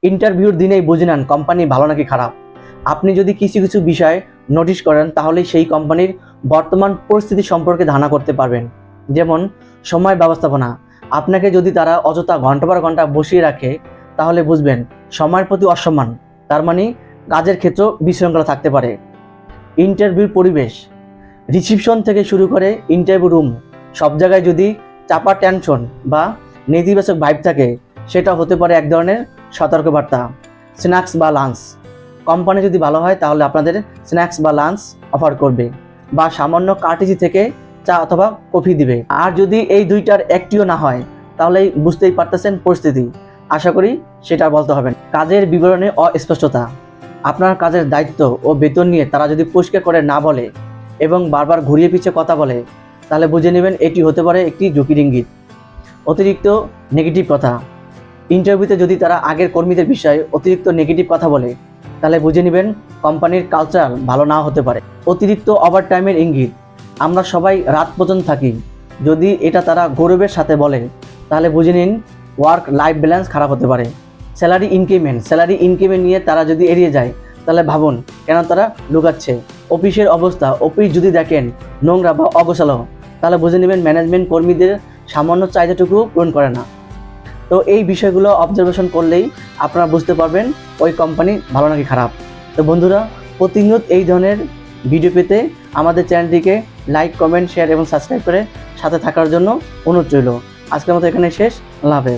ইন্টারভিউর দিনেই বুঝে নেন কোম্পানি ভালো নাকি খারাপ। আপনি যদি কিছু কিছু বিষয় নোটিশ করেন তাহলে সেই কোম্পানির বর্তমান পরিস্থিতি সম্পর্কে ধারণা করতে পারবেন। যেমন সময় ব্যবস্থাপনা, আপনাকে যদি তারা অযথা ঘন্টা পর ঘন্টা বসিয়ে রাখে তাহলে বুঝবেন সময়ের প্রতি অসম্মান, তার মানে কাজের ক্ষেত্রেও বিশৃঙ্খলা থাকতে পারে। ইন্টারভিউর পরিবেশ, রিসিপশন থেকে শুরু করে ইন্টারভিউ রুম সব জায়গায় যদি চাপা টেনশন বা নেতিবাচক ভাইব থাকে সেটা হতে পারে এক ধরনের সতর্কবার্তা। স্ন্যাক্স বা লাঞ্চ, কোম্পানি যদি ভালো হয় তাহলে আপনাদের স্ন্যাক্স বা লাঞ্চ অফার করবে বা সামান্য কার্টেজি থেকে চা অথবা কফি দিবে। আর যদি এই দুইটার একটিও না হয় তাহলে বুঝতেই পারতেছেন পরিস্থিতি। আশা করি সেটা বলতে হবে না। কাজের বিবরণে অস্পষ্টতা, আপনার কাজের দায়িত্ব ও বেতন নিয়ে তারা যদি পরিষ্কার করে না বলে এবং বারবার ঘুরিয়ে পিছিয়ে কথা বলে তাহলে বুঝে নেবেন এটি হতে পারে একটি ঝুঁকির ইঙ্গিত। অতিরিক্ত নেগেটিভ কথা, ইন্টারভিউতে যদি তারা আগের কর্মীদের বিষয়ে অতিরিক্ত নেগেটিভ কথা বলে তাহলে বুঝে নেবেন কোম্পানির কালচার ভালো নাও হতে পারে। অতিরিক্ত ওভারটাইমের ইঙ্গিত, আমরা সবাই রাত পর্যন্ত থাকি, যদি এটা তারা গৌরবের সাথে বলে তাহলে বুঝে নিন ওয়ার্ক লাইফ ব্যালেন্স খারাপ হতে পারে। স্যালারি ইনক্রিমেন্ট নিয়ে তারা যদি এড়িয়ে যায় তাহলে ভাবুন কেন তারা লুকাচ্ছে। অফিসের অবস্থা, অফিস যদি দেখেন নোংরা বা অগোছালো তাহলে বুঝে নেবেন ম্যানেজমেন্ট কর্মীদের সামান্য চাহিদাটুকু পূরণ করে না। তো এই বিষয়গুলো অবজারভেশন করলেই আপনারা বুঝতে পারবেন ওই কোম্পানি ভালো নাকি খারাপ। তো বন্ধুরা, প্রতিনিয়ত এই ধরনের ভিডিও পেতে আমাদের চ্যানেলটিকে লাইক, কমেন্ট, শেয়ার এবং সাবস্ক্রাইব করে সাথে থাকার জন্য অনুরোধ রইল। আজকের মতো এখানে শেষ। আল্লাহ হাফেজ।